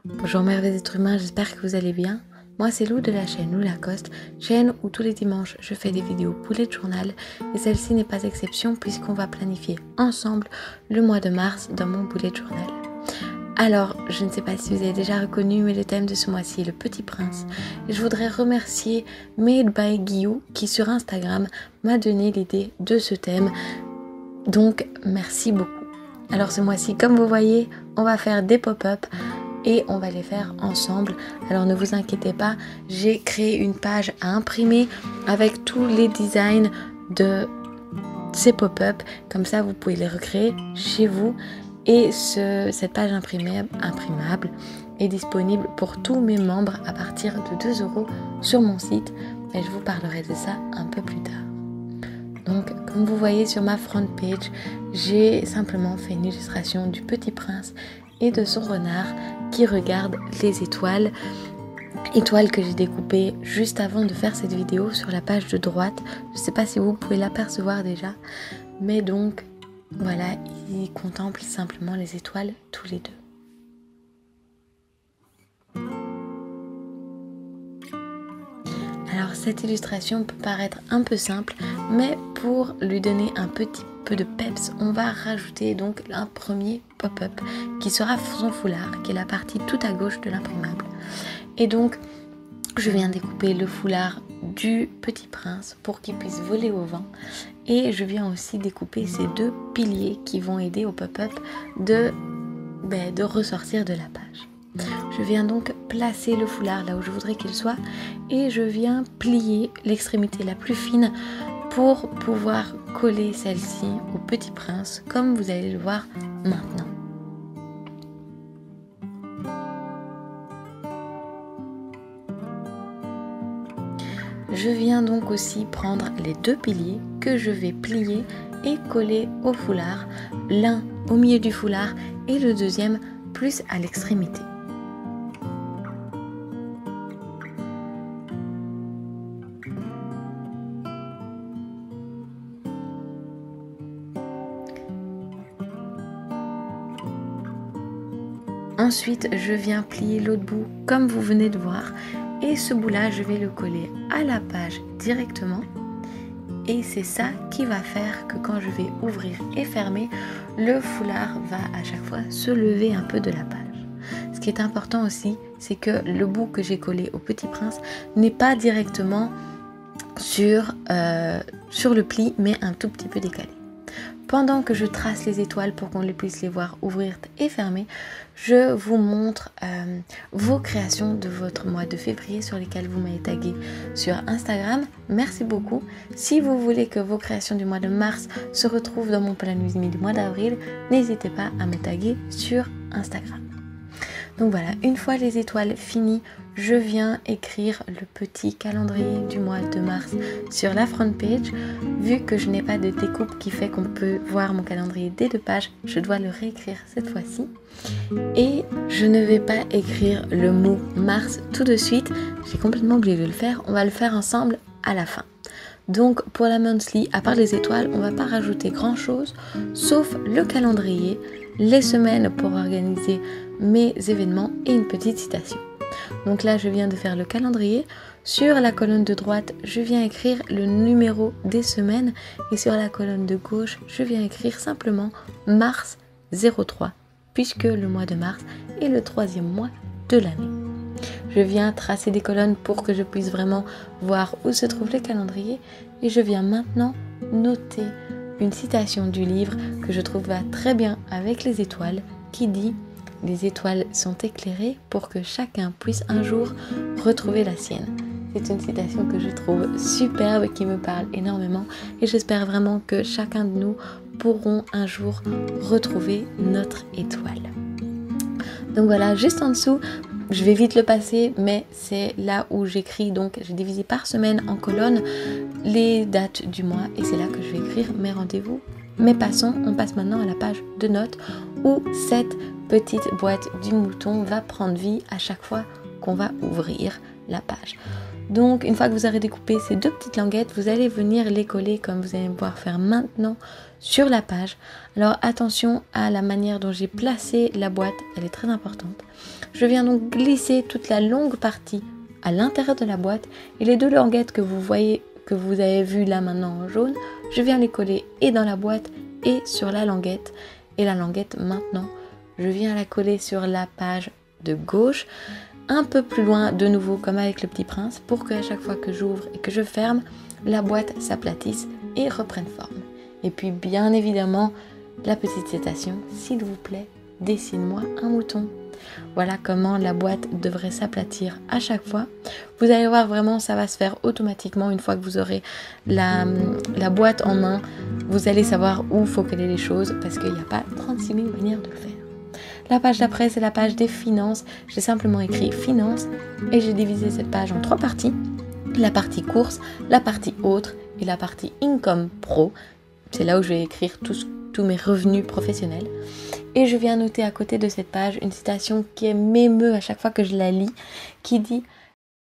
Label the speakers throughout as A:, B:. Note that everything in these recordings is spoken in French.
A: Bonjour merveilleux êtres humains, j'espère que vous allez bien. Moi c'est Lou de la chaîne Lou Lacoste, chaîne où tous les dimanches je fais des vidéos bullet journal et celle-ci n'est pas exception puisqu'on va planifier ensemble le mois de mars dans mon bullet journal. Alors, je ne sais pas si vous avez déjà reconnu, mais le thème de ce mois-ci est le Petit Prince. Et je voudrais remercier Made by Guillou qui sur Instagram m'a donné l'idée de ce thème. Donc, merci beaucoup. Alors ce mois-ci, comme vous voyez, on va faire des pop-up et on va les faire ensemble. Alors ne vous inquiétez pas, j'ai créé une page à imprimer avec tous les designs de ces pop-up. Comme ça, vous pouvez les recréer chez vous. Et cette page imprimable est disponible pour tous mes membres à partir de 2 € sur mon site. Et je vous parlerai de ça un peu plus tard. Donc, comme vous voyez sur ma front page, j'ai simplement fait une illustration du Petit Prince et de son renard qui regarde les étoiles. Étoiles que j'ai découpées juste avant de faire cette vidéo sur la page de droite. Je ne sais pas si vous pouvez l'apercevoir déjà. Mais donc, voilà, ils contemplent simplement les étoiles tous les deux. Alors cette illustration peut paraître un peu simple, mais pour lui donner un petit peu de peps, on va rajouter donc un premier pop-up qui sera son foulard, qui est la partie tout à gauche de l'imprimable. Et donc, je viens découper le foulard du Petit Prince pour qu'il puisse voler au vent. Et je viens aussi découper ces 2 piliers qui vont aider au pop-up de ressortir de la page. Je viens donc placer le foulard là où je voudrais qu'il soit et je viens plier l'extrémité la plus fine pour pouvoir coller celle-ci au Petit Prince comme vous allez le voir maintenant. Je viens donc aussi prendre les 2 piliers que je vais plier et coller au foulard, l'un au milieu du foulard et le deuxième plus à l'extrémité. Ensuite, je viens plier l'autre bout comme vous venez de voir et ce bout-là, je vais le coller à la page directement et c'est ça qui va faire que quand je vais ouvrir et fermer, le foulard va à chaque fois se lever un peu de la page. Ce qui est important aussi, c'est que le bout que j'ai collé au Petit Prince n'est pas directement sur le pli, mais un tout petit peu décalé. Pendant que je trace les étoiles pour qu'on puisse les voir ouvrir et fermer, je vous montre vos créations de votre mois de février sur lesquelles vous m'avez tagué sur Instagram. Merci beaucoup. Si vous voulez que vos créations du mois de mars se retrouvent dans mon planning du mois d'avril, n'hésitez pas à me taguer sur Instagram. Donc voilà, une fois les étoiles finies, je viens écrire le petit calendrier du mois de mars sur la front page. Vu que je n'ai pas de découpe qui fait qu'on peut voir mon calendrier des 2 pages, je dois le réécrire cette fois-ci. Et je ne vais pas écrire le mot mars tout de suite, j'ai complètement oublié de le faire, on va le faire ensemble à la fin. Donc pour la monthly, à part les étoiles, on ne va pas rajouter grand chose, sauf le calendrier, les semaines pour organiser mes événements et une petite citation. Donc là, je viens de faire le calendrier. Sur la colonne de droite, je viens écrire le numéro des semaines et sur la colonne de gauche, je viens écrire simplement mars 03 puisque le mois de mars est le 3e mois de l'année. Je viens tracer des colonnes pour que je puisse vraiment voir où se trouve le calendrier et je viens maintenant noter une citation du livre que je trouve va très bien avec les étoiles qui dit « Les étoiles sont éclairées pour que chacun puisse un jour retrouver la sienne ». C'est une citation que je trouve superbe, qui me parle énormément et j'espère vraiment que chacun de nous pourront un jour retrouver notre étoile. Donc voilà, juste en dessous, je vais vite le passer, mais c'est là où j'écris, donc j'ai divisé par semaine en colonnes les dates du mois et c'est là que je vais écrire mes rendez-vous. Mais passons, on passe maintenant à la page de notes où cette petite boîte du mouton va prendre vie à chaque fois qu'on va ouvrir la page. Donc une fois que vous aurez découpé ces 2 petites languettes, vous allez venir les coller comme vous allez pouvoir faire maintenant sur la page. Alors attention à la manière dont j'ai placé la boîte, elle est très importante. Je viens donc glisser toute la longue partie à l'intérieur de la boîte et les 2 languettes que vous voyez, que vous avez vues là maintenant en jaune, je viens les coller et dans la boîte et sur la languette. Et la languette maintenant, je viens la coller sur la page de gauche, un peu plus loin de nouveau comme avec le Petit Prince, pour qu'à chaque fois que j'ouvre et que je ferme, la boîte s'aplatisse et reprenne forme. Et puis bien évidemment, la petite citation, s'il vous plaît, dessine-moi un mouton. Voilà comment la boîte devrait s'aplatir à chaque fois. Vous allez voir vraiment, ça va se faire automatiquement une fois que vous aurez la boîte en main. Vous allez savoir où il faut coller les choses parce qu'il n'y a pas 36 000 manières de le faire. La page d'après, c'est la page des finances. J'ai simplement écrit finances et j'ai divisé cette page en 3 parties. La partie course, la partie autres et la partie income pro. C'est là où je vais écrire tous mes revenus professionnels. Et je viens noter à côté de cette page une citation qui m'émeut à chaque fois que je la lis, qui dit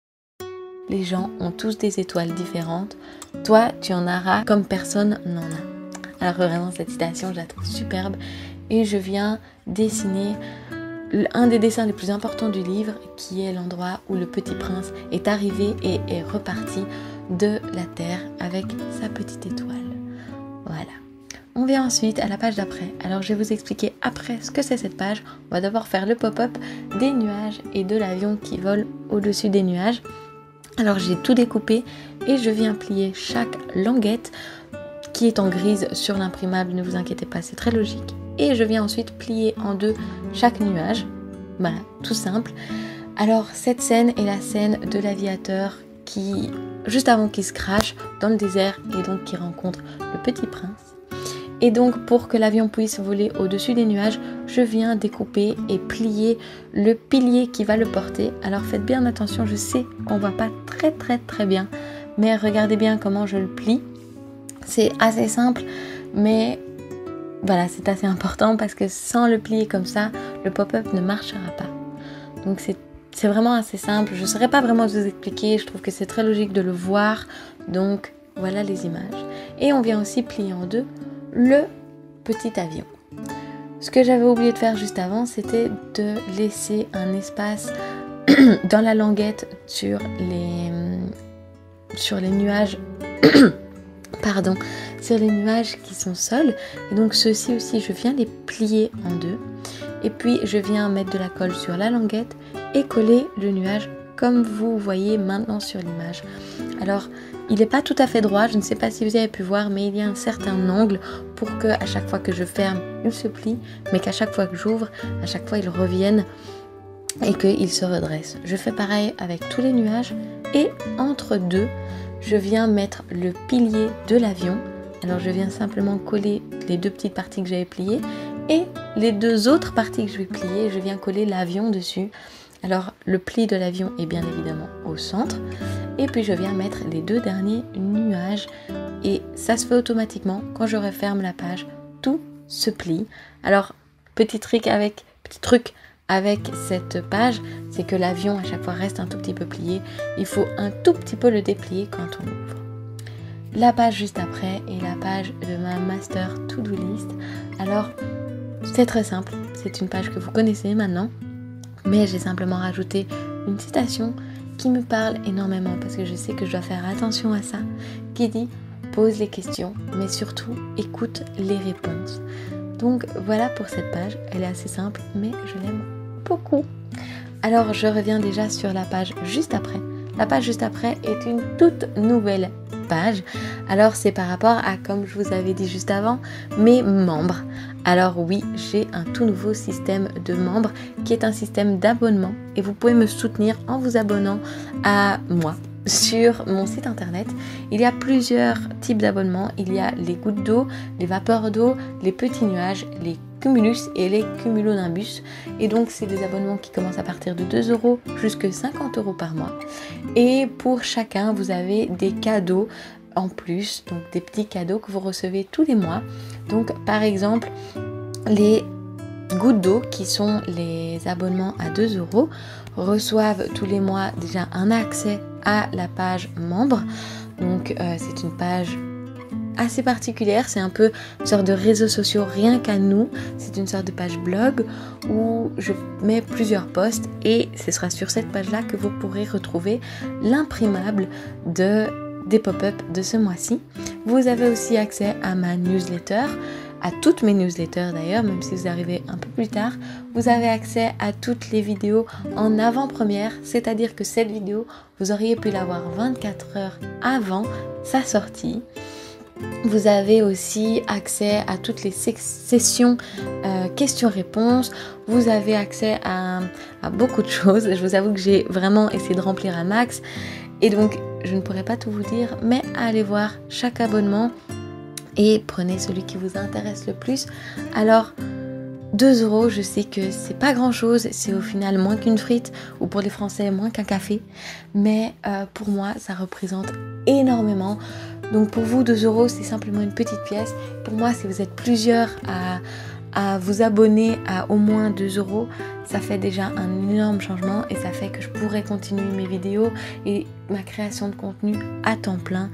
A: « Les gens ont tous des étoiles différentes, toi tu en auras comme personne n'en a ». Alors vraiment cette citation je la trouve superbe et je viens dessiner un des dessins les plus importants du livre qui est l'endroit où le Petit Prince est arrivé et est reparti de la terre avec sa petite étoile. Voilà. On vient ensuite à la page d'après. Alors je vais vous expliquer après ce que c'est cette page. On va d'abord faire le pop-up des nuages et de l'avion qui vole au-dessus des nuages. Alors j'ai tout découpé et je viens plier chaque languette qui est en grise sur l'imprimable. Ne vous inquiétez pas, c'est très logique. Et je viens ensuite plier en 2 chaque nuage. Voilà, tout simple. Alors cette scène est la scène de l'aviateur qui, juste avant qu'il se crache dans le désert et donc qui rencontre le Petit Prince. Et donc pour que l'avion puisse voler au-dessus des nuages, je viens découper et plier le pilier qui va le porter. Alors faites bien attention, je sais qu'on ne voit pas très bien, mais regardez bien comment je le plie. C'est assez simple, mais voilà, c'est assez important parce que sans le plier comme ça, le pop-up ne marchera pas. Donc c'est vraiment assez simple, je ne saurais pas vraiment vous expliquer, je trouve que c'est très logique de le voir. Donc voilà les images. Et on vient aussi plier en 2 le petit avion. Ce que j'avais oublié de faire juste avant, c'était de laisser un espace dans la languette sur les nuages pardon, sur les nuages qui sont seuls. Et donc ceux-ci aussi, je viens les plier en 2 et puis je viens mettre de la colle sur la languette et coller le nuage comme vous voyez maintenant sur l'image. Alors il n'est pas tout à fait droit, je ne sais pas si vous avez pu voir, mais il y a un certain angle pour que à chaque fois que je ferme, il se plie, mais qu'à chaque fois que j'ouvre, à chaque fois il revienne et qu'il se redresse. Je fais pareil avec tous les nuages et entre 2, je viens mettre le pilier de l'avion. Alors je viens simplement coller les 2 petites parties que j'avais pliées et les 2 autres parties que je vais plier, je viens coller l'avion dessus. Alors le pli de l'avion est bien évidemment au centre et puis je viens mettre les 2 derniers nuages et ça se fait automatiquement. Quand je referme la page, tout se plie. Alors petit truc avec cette page, c'est que l'avion à chaque fois reste un tout petit peu plié. Il faut un tout petit peu le déplier quand on ouvre. La page juste après est la page de ma Master To-Do List. Alors c'est très simple, c'est une page que vous connaissez maintenant. Mais j'ai simplement rajouté une citation qui me parle énormément parce que je sais que je dois faire attention à ça, qui dit « Pose les questions, mais surtout écoute les réponses ». Donc voilà pour cette page, elle est assez simple, mais je l'aime beaucoup. Alors je reviens déjà sur la page juste après. La page juste après est une toute nouvelle page. Alors c'est par rapport à, comme je vous avais dit juste avant, mes membres. Alors oui, j'ai un tout nouveau système de membres qui est un système d'abonnement et vous pouvez me soutenir en vous abonnant à moi sur mon site internet. Il y a plusieurs types d'abonnements. Il y a les gouttes d'eau, les vapeurs d'eau, les petits nuages, les cumulus et les cumulonimbus. Et donc c'est des abonnements qui commencent à partir de 2 € jusqu'à 50 € par mois. Et pour chacun, vous avez des cadeaux en plus, donc des petits cadeaux que vous recevez tous les mois. Donc par exemple, les gouttes d'eau, qui sont les abonnements à 2 €, reçoivent tous les mois déjà un accès à la page membre. Donc c'est une page assez particulière, c'est un peu une sorte de réseaux sociaux rien qu'à nous, c'est une sorte de page blog où je mets plusieurs posts et ce sera sur cette page là que vous pourrez retrouver l'imprimable des pop-up de ce mois-ci. Vous avez aussi accès à ma newsletter, à toutes mes newsletters d'ailleurs, même si vous arrivez un peu plus tard. Vous avez accès à toutes les vidéos en avant-première, c'est-à-dire que cette vidéo, vous auriez pu la voir 24 heures avant sa sortie. Vous avez aussi accès à toutes les sessions questions-réponses. Vous avez accès à beaucoup de choses. Je vous avoue que j'ai vraiment essayé de remplir un max. Et donc, je ne pourrais pas tout vous dire, mais allez voir chaque abonnement et prenez celui qui vous intéresse le plus. Alors, 2 €, je sais que c'est pas grand chose, c'est au final moins qu'une frite, ou pour les Français moins qu'un café, mais pour moi ça représente énormément. Donc pour vous 2 € c'est simplement une petite pièce. Pour moi, si vous êtes plusieurs à vous abonner à au moins 2 €, ça fait déjà un énorme changement et ça fait que je pourrais continuer mes vidéos et ma création de contenu à temps plein.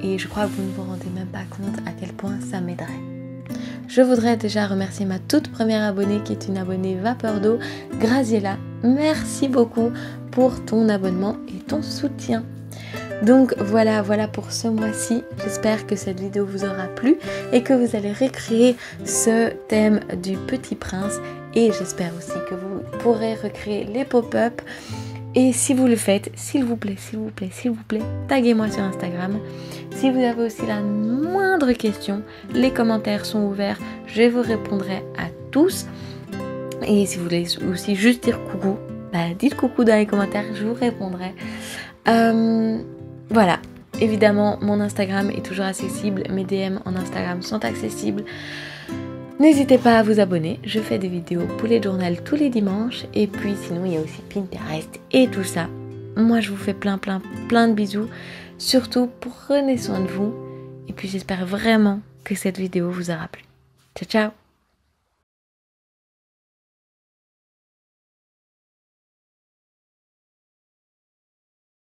A: Et je crois que vous ne vous rendez même pas compte à quel point ça m'aiderait. Je voudrais déjà remercier ma toute première abonnée qui est une abonnée vapeur d'eau, Graziella. Merci beaucoup pour ton abonnement et ton soutien. Donc voilà pour ce mois-ci. J'espère que cette vidéo vous aura plu et que vous allez recréer ce thème du Petit Prince. Et j'espère aussi que vous pourrez recréer les pop-up. Et si vous le faites, s'il vous plaît, taguez-moi sur Instagram. Si vous avez aussi la moindre question, les commentaires sont ouverts. Je vous répondrai à tous. Et si vous voulez aussi juste dire coucou, dites coucou dans les commentaires, je vous répondrai. Voilà, évidemment, mon Instagram est toujours accessible. Mes DM en Instagram sont accessibles. N'hésitez pas à vous abonner, je fais des vidéos Poulet Journal tous les dimanches. Et puis sinon, il y a aussi Pinterest et tout ça. Moi, je vous fais plein de bisous. Surtout, prenez soin de vous. Et puis, j'espère vraiment que cette vidéo vous aura plu. Ciao, ciao!